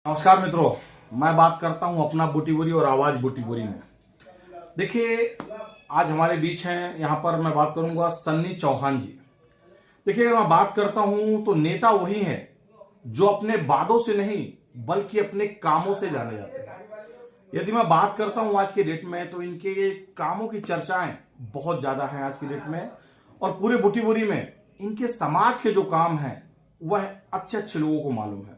नमस्कार मित्रों, मैं बात करता हूं अपना बुटीबुरी और आवाज बुटीबुरी में। देखिए, आज हमारे बीच हैं, यहां पर मैं बात करूंगा सन्नी चौहान जी। देखिए, अगर मैं बात करता हूं तो नेता वही हैं जो अपने वादों से नहीं बल्कि अपने कामों से जाने जाते हैं। यदि मैं बात करता हूं आज के डेट में तो इनके कामों की चर्चाएं बहुत ज्यादा हैं आज के डेट में, और पूरे बुटीबुरी में इनके समाज के जो काम हैं वह अच्छे अच्छे लोगों को मालूम है।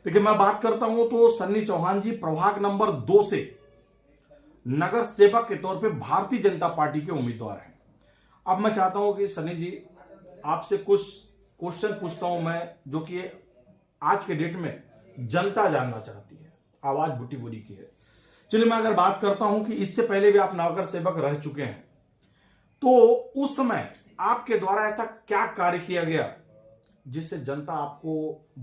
देखिए, मैं बात करता हूं तो सन्नी चौहान जी प्रभाग नंबर 2 से नगर सेवक के तौर पे भारतीय जनता पार्टी के उम्मीदवार हैं। अब मैं चाहता हूं कि सन्नी जी, आपसे कुछ क्वेश्चन पूछता हूं मैं, जो कि आज के डेट में जनता जानना चाहती है, आवाज बुटीबुरी की है। चलिए, मैं अगर बात करता हूं कि इससे पहले भी आप नगर सेवक रह चुके हैं, तो उस समय आपके द्वारा ऐसा क्या कार्य किया गया जिससे जनता आपको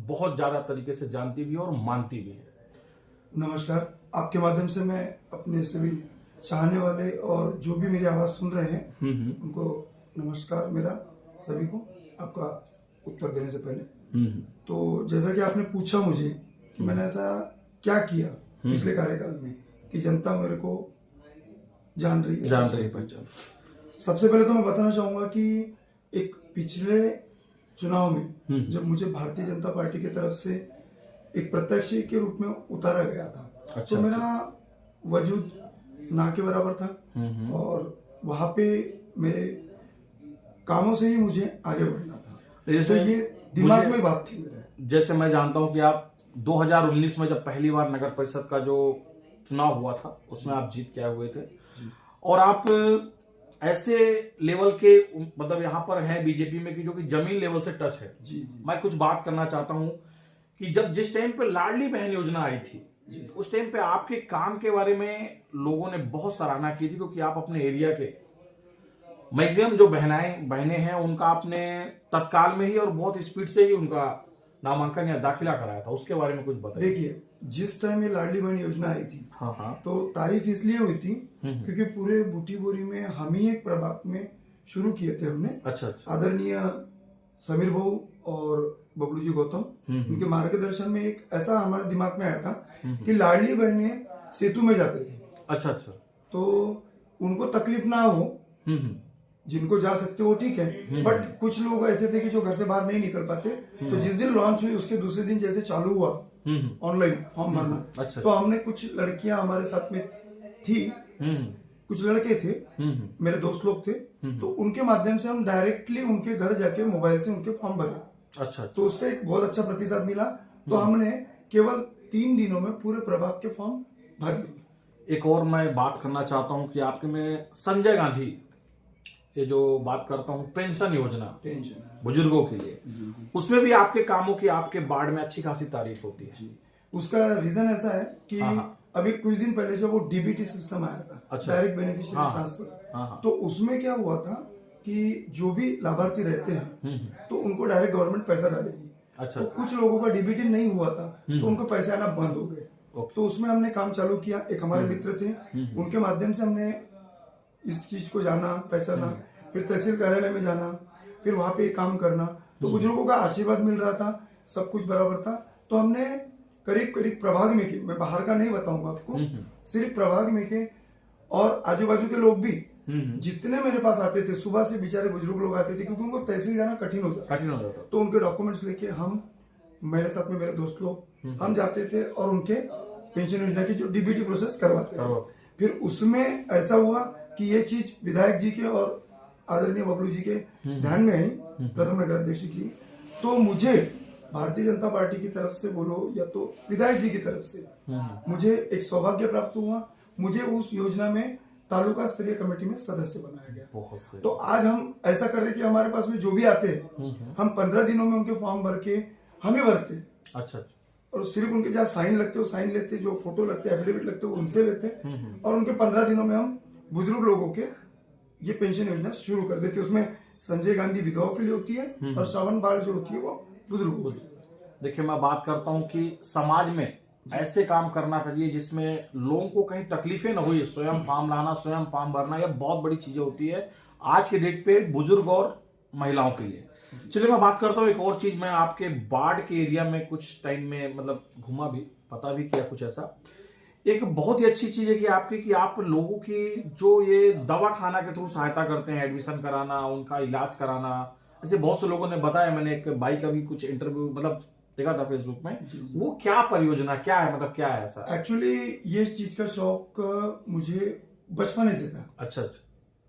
बहुत ज्यादा तरीके से जानती भी है और मानती भी है? नमस्कार। आपके माध्यम से मैं अपने सभी चाहने वाले और जो भी मेरी आवाज सुन रहे हैं उनको नमस्कार मेरा सभी को, आपका उत्तर देने से पहले। तो जैसा कि आपने पूछा मुझे कि मैंने ऐसा क्या किया पिछले कार्यकाल में कि जनता मेरे को जान रही है। सबसे पहले तो मैं बताना चाहूंगा कि एक पिछले चुनाव में जब मुझे भारतीय जनता पार्टी की तरफ से एक प्रत्याशी के रूप में उतारा गया था, तो मेरा वजूद ना के बराबर था और वहां पे मेरे कामों से ही मुझे आगे बढ़ना था। तो ये दिमाग में बात थी मेरे। जैसे मैं जानता हूं कि आप 2019 में जब पहली बार नगर परिषद का जो चुनाव हुआ था उसमें आप जीत के आए हुए थे, और आप ऐसे लेवल के मतलब यहां पर है बीजेपी में कि जो कि जमीन लेवल से टच है। जी। मैं कुछ बात करना चाहता हूं कि जिस टाइम पे लाडली बहन योजना आई थी, उस टाइम पे आपके काम के बारे में लोगों ने बहुत सराहना की थी, क्योंकि आप अपने एरिया के मैक्सिमम जो बहनें हैं उनका आपने तत्काल में ही और बहुत स्पीड से ही उनका नामांकन या दाखिला कराया था। उसके बारे में कुछ बताइए। देखिए, जिस टाइम ये लाडली बहन योजना आई थी, हाँ, तो तारीफ इसलिए हुई थी क्योंकि पूरे बुटीबुरी में हम ही एक प्रभाग में शुरू किए थे हमने। अच्छा। आदरणीय समीर भाऊ और बबलू जी गौतम, इनके मार्गदर्शन में एक ऐसा हमारे दिमाग में आया था कि लाडली बहनें सेतु में जाते थे। अच्छा। तो उनको तकलीफ ना हो, जिनको जा सकते हो ठीक है, बट कुछ लोग ऐसे थे कि जो घर से बाहर नहीं निकल पाते। तो जिस दिन लॉन्च हुई उसके दूसरे दिन जैसे चालू हुआ ऑनलाइन फॉर्म भरना, अच्छा। तो हमने कुछ लड़कियां हमारे साथ में थी, कुछ लड़के थे, मेरे दोस्त लोग थे, तो उनके माध्यम से हम डायरेक्टली उनके घर जाके मोबाइल से उनके फॉर्म भरे। अच्छा। तो उससे एक बहुत अच्छा प्रतिसाद मिला। तो हमने केवल 3 दिनों में पूरे प्रभाग के फॉर्म भर लिए। एक और मैं बात करना चाहता हूं कि आपके में संजय गांधी, ये जो बात करता हूं पेंशन योजना बुजुर्गों के लिए, उसमें भी आपके कामों की आपके बाढ़ में अच्छी खासी तारीफ होती है। उसका रीजन ऐसा है कि अभी कुछ दिन पहले जब वो डीबीटी सिस्टम आया था, अच्छा, डायरेक्ट बेनिफिशियरी ट्रांसफर, तो उसमें क्या हुआ था कि जो भी लाभार्थी रहते हैं तो उनको डायरेक्ट गवर्नमेंट पैसा डालेगी। अच्छा। तो कुछ लोगों का डीबीटी नहीं हुआ था, तो उनको पैसे आना बंद हो गए। तो उसमें हमने काम चालू किया। एक हमारे मित्र थे, उनके माध्यम से हमने इस चीज को जाना, पहचाना, फिर तहसील कार्यालय में जाना, फिर वहां पे काम करना। तो बुजुर्गों का आशीर्वाद मिल रहा था, सब कुछ बराबर था। तो हमने करीब करीब प्रभाग में के, मैं बाहर का नहीं बताऊंगा आपको, सिर्फ प्रभाग में के और आजू बाजू के लोग भी जितने मेरे पास आते थे, सुबह से बेचारे बुजुर्ग लोग आते थे, क्योंकि उनको तहसील जाना कठिन हो जाता। तो उनके डॉक्यूमेंट्स लेके हम, मेरे साथ में मेरे दोस्त लोग, हम जाते थे और उनके पेंशन योजना की जो डीबीटी प्रोसेस करवाते थे। फिर उसमें ऐसा हुआ कि ये चीज विधायक जी के और आदरणीय बबलू जी के ध्यान में आई, प्रथम नगर अध्यक्ष की। तो मुझे भारतीय जनता पार्टी की तरफ से बोलो या तो विधायक जी की तरफ से मुझे एक सौभाग्य प्राप्त हुआ। मुझे उस योजना में तालुका स्तरीय कमेटी में सदस्य बनाया गया। तो आज हम ऐसा कर रहे कि हमारे पास में जो भी आते हैं, हम 15 दिनों में उनके फॉर्म भर के हम ही भरते। अच्छा। और सिर्फ उनके जहाँ साइन लगते हो साइन लेते, जो फोटो लगते, एफिडेविट लगते हो उनसे लेते, और उनके 15 दिनों में हम बुजुर्ग लोगों के ये पेंशन योजना शुरू कर देते। उसमें संजय गांधी विधवाओं के लिए होती है और श्रावण बाल जो होती है वो बुजुर्गों की। देखिए, मैं बात करता हूं कि समाज में ऐसे काम करना चाहिए जिसमें लोगों को कहीं तकलीफें न हुई। स्वयं फॉर्म लाना, स्वयं फॉर्म भरना, यह बहुत बड़ी चीजें होती है आज के डेट पे बुजुर्ग और महिलाओं के लिए। चलिए, मैं बात करता हूँ एक और चीज। मैं आपके बाढ़ के एरिया में कुछ टाइम में मतलब घूमा भी, पता भी किया कुछ ऐसा। एक बहुत ही अच्छी चीज है कि आपकी कि आप लोगों की जो ये दवा खाना के थ्रू सहायता करते हैं, एडमिशन कराना, उनका इलाज कराना। ऐसे बहुत से लोगों ने बताया, मैंने एक भाई का भी कुछ इंटरव्यू मतलब देखा था फेसबुक में। वो क्या परियोजना क्या है, मतलब क्या है ऐसा? एक्चुअली ये चीज का शौक मुझे बचपन से था। अच्छा अच्छा।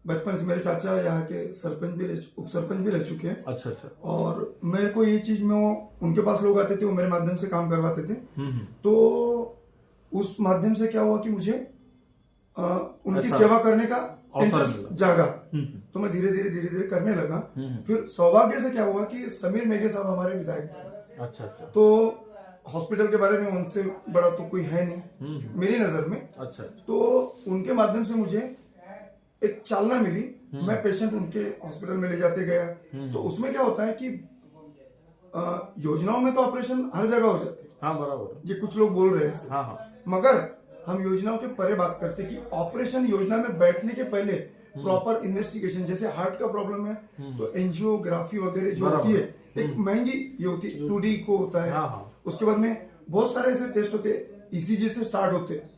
बचपन से मेरे चाचा यहाँ के सरपंच भी उप सरपंच भी रह चुके हैं। अच्छा अच्छा। और मेरे को ये चीज में वो उनके पास लोग आते थे, वो मेरे माध्यम से काम करवाते थे। तो उस माध्यम से क्या हुआ कि मुझे उनकी सेवा करने का इंटरेस्ट जागा। तो मैं धीरे धीरे करने लगा। फिर सौभाग्य से क्या हुआ कि समीर मेघे साहब हमारे विधायक थे। अच्छा अच्छा। तो हॉस्पिटल के बारे में उनसे बड़ा तो कोई है नहीं मेरी नजर में। अच्छा। तो उनके माध्यम से मुझे एक चालना मिली। मैं पेशेंट उनके हॉस्पिटल में ले जाते गया। तो उसमें क्या होता है कि योजनाओं में तो ऑपरेशन हर जगह हो जाते हैं। हाँ बराबर। ये कुछ लोग बोल रहे हैं। हाँ। मगर हम योजनाओं के परे बात करते कि ऑपरेशन योजना में बैठने के पहले प्रॉपर इन्वेस्टिगेशन, जैसे हार्ट का प्रॉब्लम है तो एंजियोग्राफी वगैरह जो होती है, एक महंगी ये होती है, 2D को होता है। उसके बाद में बहुत सारे ऐसे टेस्ट होते हैं, ECG से स्टार्ट होते हैं।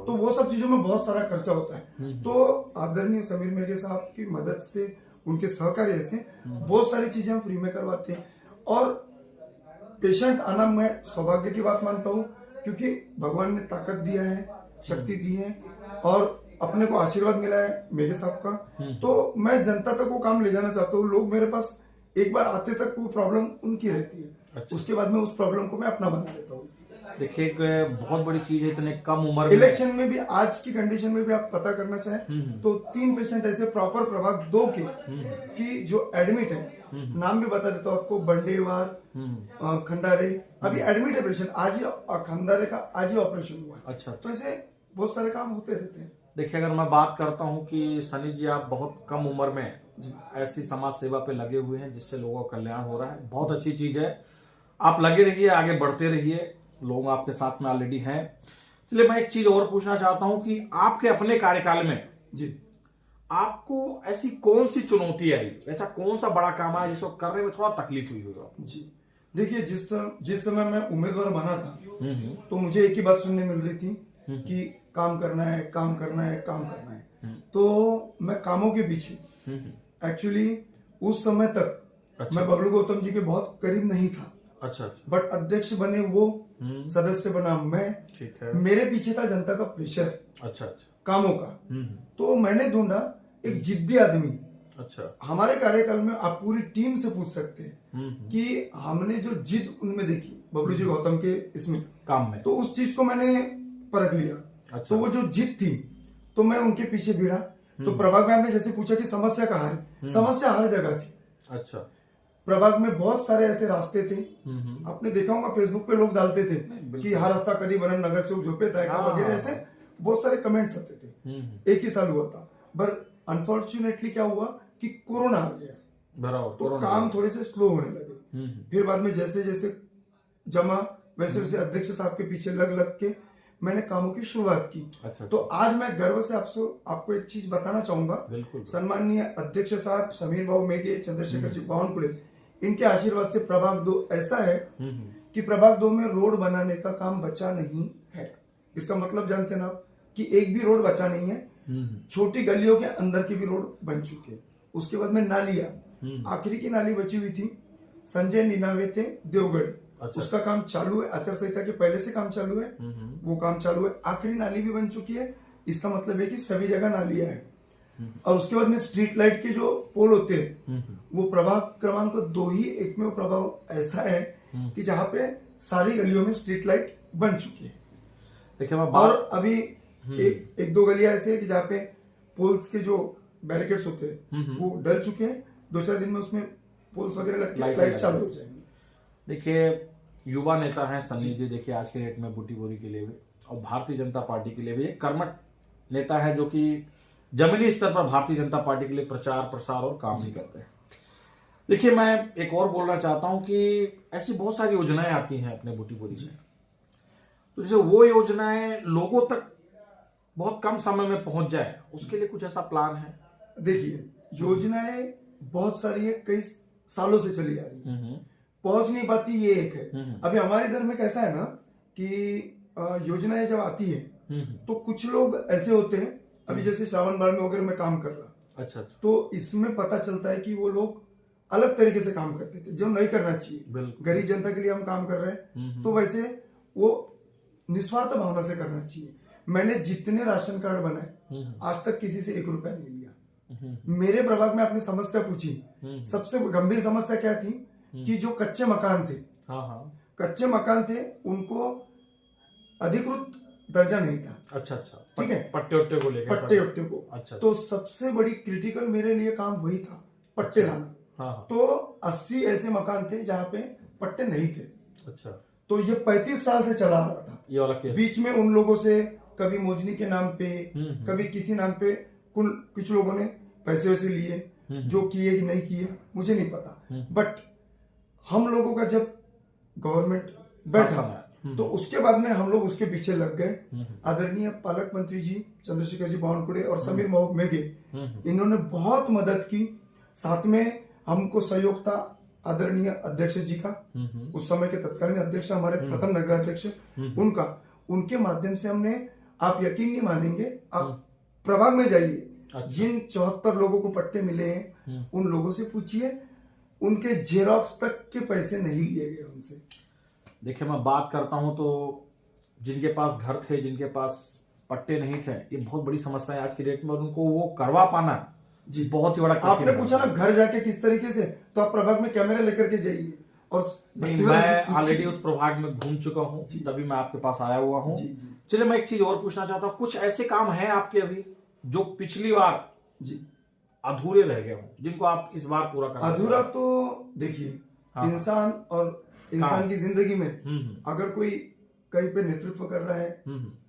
तो वो सब चीजों में बहुत सारा खर्चा होता है। तो आदरणीय समीर मेघे साहब की मदद से, उनके सहकार्य से बहुत सारी चीजें हम फ्री में करवाते हैं। और पेशेंट आना मैं सौभाग्य की बात मानता हूँ, क्योंकि भगवान ने ताकत दिया है, शक्ति दी है और अपने को आशीर्वाद मिला है मेघे साहब का। तो मैं जनता तक वो काम ले जाना चाहता हूँ। लोग मेरे पास एक बार आते तक वो प्रॉब्लम उनकी रहती है। अच्छा। उसके बाद में उस प्रॉब्लम को मैं अपना बना लेता हूँ। देखिए एक बहुत बड़ी चीज है, इतने कम उम्र में इलेक्शन में भी, आज की कंडीशन में भी आप पता करना चाहें तो 3 पेशेंट ऐसे प्रॉपर प्रभाग 2 के की जो एडमिट है, नाम भी बता देता हूँ आपको, बंडेवार, खंडारे, अभी एडमिट है पेशेंट। आज ही खंडारे का आज ही ऑपरेशन हुआ है। अच्छा। तो ऐसे बहुत सारे काम होते रहते हैं। देखिए अगर मैं बात करता हूँ कि सनी जी आप बहुत कम उम्र में ऐसी समाज सेवा पे लगे हुए हैं जिससे लोगों का कल्याण हो रहा है, बहुत अच्छी चीज है। आप लगे रहिए, आगे बढ़ते रहिए, लोग आपके साथ में ऑलरेडी हैं। इसलिए मैं एक चीज और पूछना चाहता हूं कि आपके अपने कार्यकाल में जी आपको ऐसी कौन सी चुनौती आई, ऐसा कौन सा बड़ा काम आया जिसको करने में थोड़ा तकलीफ हुई होगा? जी देखिए, जिस समय मैं उम्मीदवार बना था तो मुझे एक ही बात सुनने मिल रही थी कि काम करना है, काम करना है, काम करना है। तो मैं कामों के पीछे, एक्चुअली उस समय तक मैं बबलू गौतम जी के बहुत करीब नहीं था। अच्छा। बट अध्यक्ष बने वो, सदस्य बना मैं। ठीक है। मेरे पीछे था जनता का प्रेशर। अच्छा। कामों का। तो मैंने ढूंढा एक जिद्दी आदमी। अच्छा। हमारे कार्यकाल में आप पूरी टीम से पूछ सकते हैं कि हमने जो जिद उनमें देखी बबलू जी गौतम के इसमें काम में, तो उस चीज को मैंने परख लिया। अच्छा। तो वो जो जिद थी तो मैं उनके पीछे भिड़ा। तो प्रभाग में आपने जैसे पूछा कि समस्या कहाँ है, समस्या हर जगह थी। अच्छा। प्रभाग में बहुत सारे ऐसे रास्ते थे, आपने देखा होगा फेसबुक पे लोग डालते थे कि हर रास्ता कभी बनन, नगर से झोपे तय वगैरह, ऐसे बहुत सारे कमेंट्स आते थे। एक ही साल हुआ था, पर अनफॉर्चुनेटली क्या हुआ कि कोरोना आ गया। बराबर। तो काम थोड़े से स्लो होने लगे। फिर बाद में जैसे जैसे जमा वैसे वैसे अध्यक्ष साहब के पीछे लग के मैंने कामों की शुरुआत की। अच्छा। तो आज मैं गर्व से आपको एक चीज बताना चाहूंगा। सम्माननीय अध्यक्ष साहब समीर बाबू मेघे, चंद्रशेखर जी बावनकुळे, इनके आशीर्वाद से प्रभाग 2 ऐसा है कि प्रभाग 2 में रोड बनाने का काम बचा नहीं है। इसका मतलब जानते हैं ना आप कि एक भी रोड बचा नहीं है। छोटी गलियों के अंदर की भी रोड बन चुकी है। उसके बाद में नालियां, आखिरी की नाली बची हुई थी संजय निनावे थे देवगढ़। अच्छा। उसका काम चालू है, आचार संहिता के पहले से काम चालू है, वो काम चालू है। आखिरी नाली भी बन चुकी है। इसका मतलब है कि सभी जगह नालियां है। और उसके बाद में स्ट्रीट लाइट के जो पोल होते हैं वो प्रभाग क्रमांक 2 ही एकमेव प्रभाग ऐसा है कि जहां पे सारी गलियों में स्ट्रीट लाइट बन चुकी है। देखिए और अभी एक दो गलियां ऐसे है कि जहाँ पे पोल्स के जो बैरिकेड्स होते हैं वो डल चुके हैं। 2-4 दिन में उसमें पोल्स वगैरह लग के लाइट चालू हो जाएंगी। देखिए युवा नेता हैं सन्नी जी, देखिए आज के डेट में बूटी बोरी के लिए भी और भारतीय जनता पार्टी के लिए भी एक कर्मठ नेता है जो कि जमीनी स्तर पर भारतीय जनता पार्टी के लिए प्रचार प्रसार और काम ही करते हैं। देखिए मैं एक और बोलना चाहता हूं कि ऐसी बहुत सारी योजनाएं आती हैं अपने बूटी बोरी में, तो जैसे वो योजनाएं लोगों तक बहुत कम समय में पहुंच जाए, उसके लिए कुछ ऐसा प्लान है? देखिए योजनाएं बहुत सारी है, कई सालों से चली आ रही है, पहुंच नहीं पाती, ये एक है। अभी हमारे इधर में कैसा है ना कि योजनाएं जब आती है तो कुछ लोग ऐसे होते हैं, अभी जैसे श्रावण बाड़ में वगैरह में काम कर रहा, अच्छा, तो इसमें पता चलता है कि वो लोग अलग तरीके से काम करते थे जो नहीं करना चाहिए। गरीब जनता के लिए हम काम कर रहे हैं तो वैसे वो निस्वार्थ भावना से करना चाहिए। मैंने जितने राशन कार्ड बनाए आज तक किसी से 1 रुपया नहीं लिया। मेरे प्रभाग में आपने समस्या पूछी, सबसे गंभीर समस्या क्या थी कि जो कच्चे मकान थे, कच्चे मकान थे उनको अधिकृत दर्जा नहीं था। अच्छा, ठीक है, पट्टे वट्टे को लेकर, पट्टे वट्टे को। अच्छा, तो सबसे बड़ी क्रिटिकल मेरे लिए काम वही था, पट्टे लाना। तो 80 ऐसे मकान थे जहाँ पे पट्टे नहीं थे। अच्छा, तो ये 35 साल से चला आ रहा था ये वाला केस। बीच में उन लोगों से कभी मोजनी के नाम पे, कभी किसी नाम पे कुछ लोगों ने पैसे वैसे लिए, जो किए कि नहीं किए मुझे नहीं पता। बट हम लोगों का जब गवर्नमेंट बैठा तो उसके बाद में हम लोग उसके पीछे लग गए। आदरणीय पालक मंत्री जी चंद्रशेखर जी बावनकुड़े और समीर मेघे, इन्होंने बहुत मदद की। साथ में हमको सहयोग था आदरणीय अध्यक्ष जी का, उस समय के तत्कालीन अध्यक्ष हमारे प्रथम नगराध्यक्ष, उनके माध्यम से हमने, आप यकीन नहीं मानेंगे, आप प्रभाग में जाइए, जिन 74 लोगों को पट्टे मिले हैं उन लोगों से पूछिए, उनके जेरॉक्स तक के पैसे नहीं लिए गए उनसे। देखिए, मैं बात करता हूं तो जिनके पास घर थे, जिनके पास पट्टे नहीं थे, ये बहुत बड़ी समस्या है आज की डेट में, और उनको वो करवा पाना जी बहुत ही बड़ा। आपने पूछा ना घर जाके किस तरीके से, तो आप प्रभाग में कैमरे लेकर के जाइए। और नहीं, मैं ऑलरेडी उस प्रभाग में घूम चुका हूँ, तभी मैं आपके पास आया हुआ हूँ। चलिए, मैं एक चीज और पूछना चाहता हूँ, कुछ ऐसे काम हैं आपके अभी जो पिछली बार जी अधूरे रह गए हों, जिनको आप इस बार पूरा कर? अधूरा तो देखिए, इंसान और इंसान की जिंदगी में अगर कोई कहीं पे नेतृत्व कर रहा है,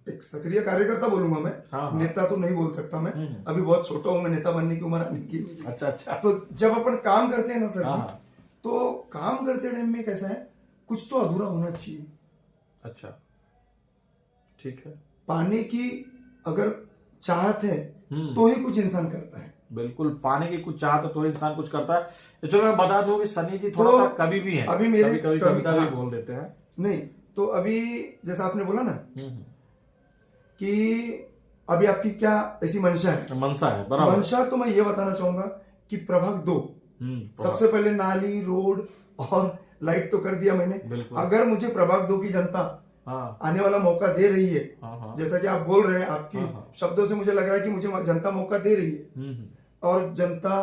एक सक्रिय कार्यकर्ता बोलूंगा मैं, नेता तो नहीं बोल सकता मैं, अभी बहुत छोटा हूं मैं, नेता बनने की उम्र आने की। अच्छा। तो जब अपन काम करते हैं ना सर जी, तो काम करते टाइम में कैसा है, कुछ तो अधूरा होना चाहिए। अच्छा, ठीक है। पाने की अगर चाहत है तो ही कुछ इंसान करता है। बिल्कुल, पाने की कुछ चाहत है तो इंसान कुछ करता है। चलो, मैं बता दूं कि सनी जी थोड़ा सा कभी भी है, अभी मेरे कभी कविता भी बोल देते हैं। नहीं तो अभी जैसा आपने बोला ना कि अभी आपकी क्या ऐसी मंशा है, मनसा है, बराबर। मंशा तो मैं ये बताना चाहूंगा कि प्रभाग 2 सबसे पहले नाली, रोड और लाइट तो कर दिया मैंने। अगर मुझे प्रभाग 2 की जनता आने वाला मौका दे रही है, जैसा कि आप बोल रहे हैं, आपकी शब्दों से मुझे लग रहा है कि मुझे जनता मौका दे रही है, और जनता,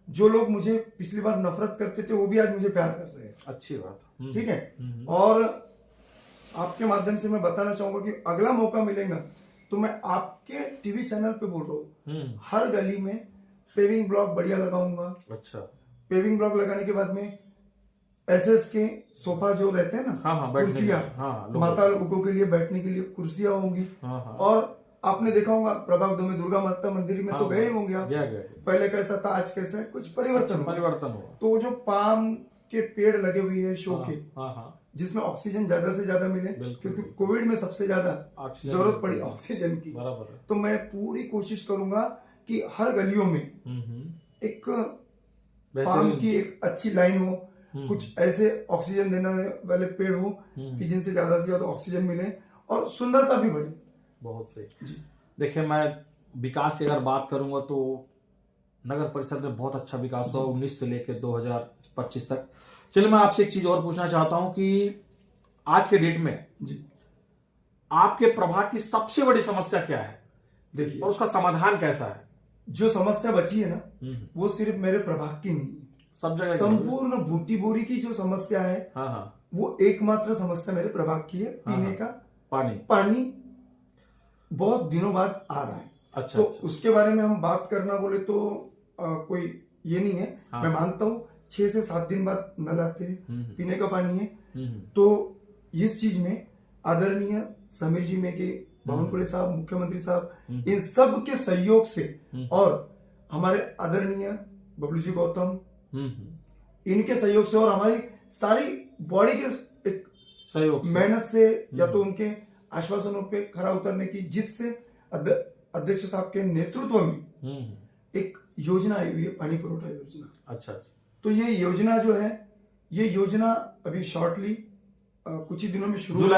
जो लोग मुझे पिछली बार नफरत करते थे वो भी आज मुझे प्यार कर रहे हैं। अच्छी बात, ठीक है। और आपके माध्यम से मैं बताना चाहूंगा कि अगला मौका मिलेगा तो मैं आपके टीवी चैनल पे बोल रहा हूँ, हर गली में पेविंग ब्लॉक बढ़िया लगाऊंगा। अच्छा, पेविंग ब्लॉक लगाने के बाद में एसएस के सोफा जो रहते हैं ना, कुर्सियां, माता लोगों के लिए बैठने के लिए कुर्सियां होंगी। और आपने देखा होगा प्रभाग 2 में दुर्गा माता मंदिर में तो गए होंगे आप, पहले कैसा था आज कैसा है, कुछ परिवर्तन हुआ। तो जो पाम के पेड़ लगे हुए हैं शो के, जिसमें ऑक्सीजन ज्यादा से ज्यादा मिले, क्योंकि कोविड में सबसे ज्यादा जरूरत पड़ी ऑक्सीजन की। तो मैं पूरी कोशिश करूंगा कि हर गलियों में एक पाम की एक अच्छी लाइन हो, कुछ ऐसे ऑक्सीजन देने वाले पेड़ हो कि जिनसे ज्यादा से ज्यादा ऑक्सीजन मिले और सुंदरता भी बढ़े। बहुत सही। देखिए, मैं विकास की अगर बात करूंगा तो नगर परिषद में बहुत अच्छा विकास हुआ 19 से लेकर 2025 तक। चलिए, मैं आपसे एक चीज और पूछना चाहता हूं कि आज के डेट में जी आपके प्रभाग की सबसे बड़ी समस्या क्या है, देखिए, और उसका समाधान कैसा है? जो समस्या बची है ना, वो सिर्फ मेरे प्रभाग की नहीं है, सब जगह संपूर्ण बूटी बोरी की जो समस्या है, वो एकमात्र समस्या मेरे प्रभाग की है। पीने का पानी बहुत दिनों बाद आ रहा है। अच्छा, तो उसके बारे में हम बात करना बोले तो कोई ये नहीं है। मैं मानता हूँ 6 से 7 दिन बाद नल आते हैं, पीने का पानी है। तो इस चीज में आदरणीय समीर जी में के बावनकुड़े साहब, मुख्यमंत्री साहब, इन सब के सहयोग से, और हमारे आदरणीय बबलू जी गौतम, इनके सहयोग से, और हमारी सारी बॉडी के एक सहयोग, मेहनत से, या तो उनके आश्वासनों पे खरा उतरने की जिद से, अध्यक्ष साहब के नेतृत्व में एक योजना आई हुई है, पानी पुरोठा योजना। अच्छा। तो ये योजना जो है, ये योजना अभी शॉर्टली कुछ ही दिनों में शुरू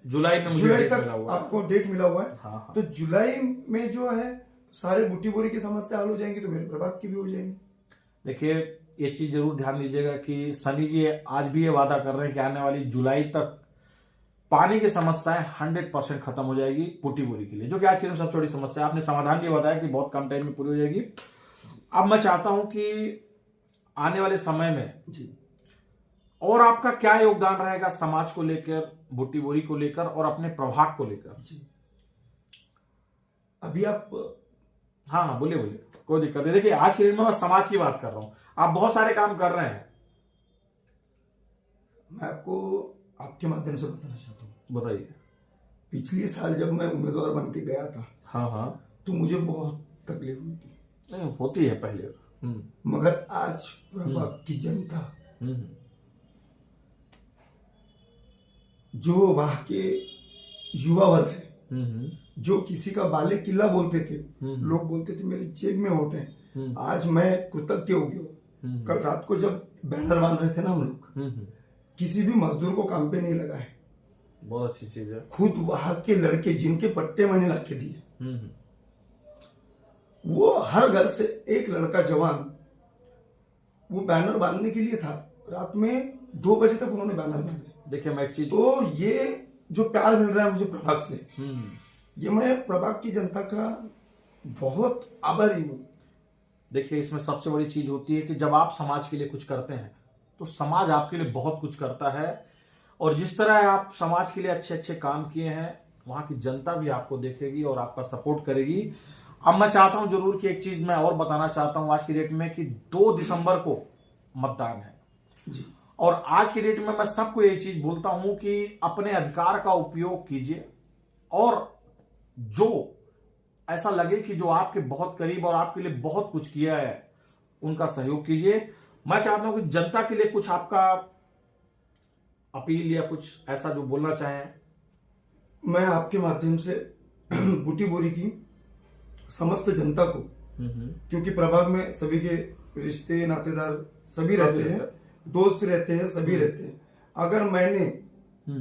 जुलाई में मुझे जुलाई डेट तक मिला हुआ है। आपको डेट मिला हुआ है। हाँ, हाँ। तो जुलाई में जो है सारे बूटी बोरी की समस्या हल हो जाएंगी, तो मेरे प्रभाग की भी हो जाएंगी। देखिए ये चीज जरूर ध्यान दीजिएगा कि सनी जी आज भी ये वादा कर रहे हैं कि आने वाली जुलाई तक पानी की समस्याएं 100% खत्म हो जाएगी बूटी बोरी के लिए, जो कि आज की सबसे बड़ी समस्या है। आपने समाधान भी बताया कि बहुत कम टाइम में पूरी हो जाएगी। अब मैं चाहता हूं कि आने वाले समय में जी और आपका क्या योगदान रहेगा समाज को लेकर, बूटी बोरी को लेकर और अपने प्रभाग को लेकर। जी अभी आप हाँ बोलिए बोलिए, कोई दिक्कत नहीं। देखिए आज के दिन में मैं समाज की बात कर रहा हूं, आप बहुत सारे काम कर रहे हैं। मैं आपको आपके माध्यम से बताना चाहता हूँ। बताइए। पिछले साल जब मैं उम्मीदवार बन के गया था, हाँ हाँ, तो मुझे बहुत तकलीफ हुई थी। नहीं होती है पहले। मगर आज प्रभाग की जनता, जो वहां के युवा वर्ग है, जो किसी का बाले किला बोलते थे, लोग बोलते थे मेरे जेब में वोट है, आज मैं कृतज्ञ हो गया। कल रात को जब बैनर बांध रहे थे ना हम लोग, किसी भी मजदूर को काम पे नहीं लगा है। बहुत अच्छी चीज है। खुद वहां के लड़के जिनके पट्टे मैंने लाके दिए, वो हर घर से एक लड़का जवान वो बैनर बांधने के लिए था। रात में 2 बजे तक उन्होंने बैनर बांधे। देखिए मैं एक चीज, तो ये जो प्यार मिल रहा है मुझे प्रभाग से, ये मैं प्रभाग की जनता का बहुत आभारी हूँ। देखिए इसमें सबसे बड़ी चीज होती है कि जब आप समाज के लिए कुछ करते हैं तो समाज आपके लिए बहुत कुछ करता है। और जिस तरह आप समाज के लिए अच्छे अच्छे काम किए हैं, वहां की जनता भी आपको देखेगी और आपका सपोर्ट करेगी। अब मैं चाहता हूं जरूर कि एक चीज मैं और बताना चाहता हूं आज की डेट में कि 2 दिसंबर को मतदान है जी। और आज की डेट में मैं सबको ये चीज बोलता हूं कि अपने अधिकार का उपयोग कीजिए और जो ऐसा लगे कि जो आपके बहुत करीब और आपके लिए बहुत कुछ किया है उनका सहयोग कीजिए। मैं चाहता हूं कि जनता के लिए कुछ आपका अपील या कुछ ऐसा जो बोलना चाहें। मैं आपके माध्यम से बूटी बोरी की समस्त जनता को, क्योंकि प्रभाग में सभी के रिश्ते नातेदार सभी रहते हैं, दोस्त रहते हैं, सभी रहते हैं। अगर मैंने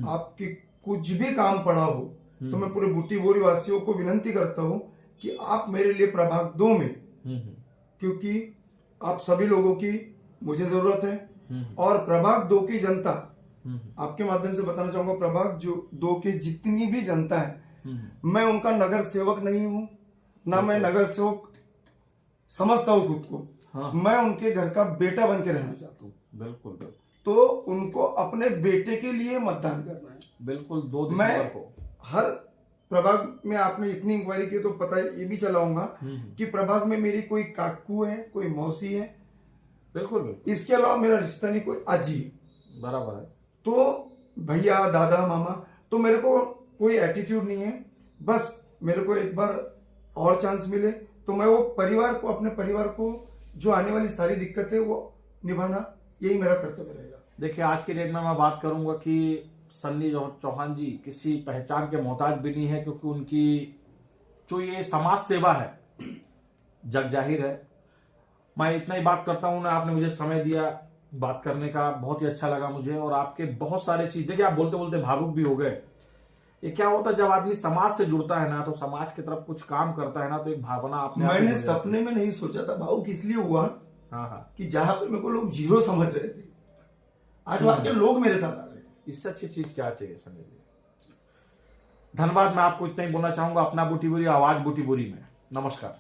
आपकी कुछ भी काम पड़ा हो तो मैं पूरे बूटी बोरी वासियों को विनती करता हूं कि आप मेरे लिए प्रभाग 2 में, क्योंकि आप सभी लोगों की मुझे जरूरत है। और प्रभाग 2 की जनता, आपके माध्यम से बताना चाहूंगा, प्रभाग जो 2 की जितनी भी जनता है, मैं उनका नगर सेवक नहीं हूं, ना मैं नगर सेवक समझता हूं खुद को। हाँ। मैं उनके घर का बेटा बन के रहना चाहता हूं। बिल्कुल बिल्कुल। तो उनको अपने बेटे के लिए मतदान करना है। बिल्कुल 2 दिसंबर को हर प्रभाग में आपने इतनी इंक्वायरी की तो पता है, ये भी चलाऊंगा कि प्रभाग में मेरी कोई काकू है, कोई मौसी है, बिल्कुल बिल्कुल, इसके अलावा मेरा रिश्ता नहीं, कोई अजी है। बराबर है। तो भैया दादा मामा, तो मेरे को कोई एटीट्यूड नहीं है। बस मेरे को एक बार और चांस मिले तो मैं वो परिवार को, अपने परिवार को जो आने वाली सारी दिक्कतें वो निभाना, यही मेरा कर्तव्य रहेगा। देखिए आज की डेट में मैं बात करूंगा कि सन्नी चौहान जी किसी पहचान के मोहताज भी नहीं है, क्योंकि उनकी जो ये समाज सेवा है जग जाहिर है। मैं इतना ही बात करता हूं ना, आपने मुझे समय दिया बात करने का, बहुत ही अच्छा लगा मुझे। और आपके बहुत सारे चीज, देखिए आप बोलते बोलते भावुक भी हो गए। ये क्या होता है जब आदमी समाज से जुड़ता है ना, तो समाज की तरफ कुछ काम करता है ना, तो एक भावना अपने मैंने सपने में नहीं सोचा था, भावुक इसलिए हुआ कि जहां पर मेरे को लोग जीरो समझ रहे थे, आज वहां के लोग मेरे साथ आ रहे हैं। इससे अच्छी चीज क्या चाहिए संजय जी। धन्यवाद। मैं आपको इतना ही बोलना चाहूंगा, अपना बूटी बोरी आवाज बूटी बोरी में। नमस्कार।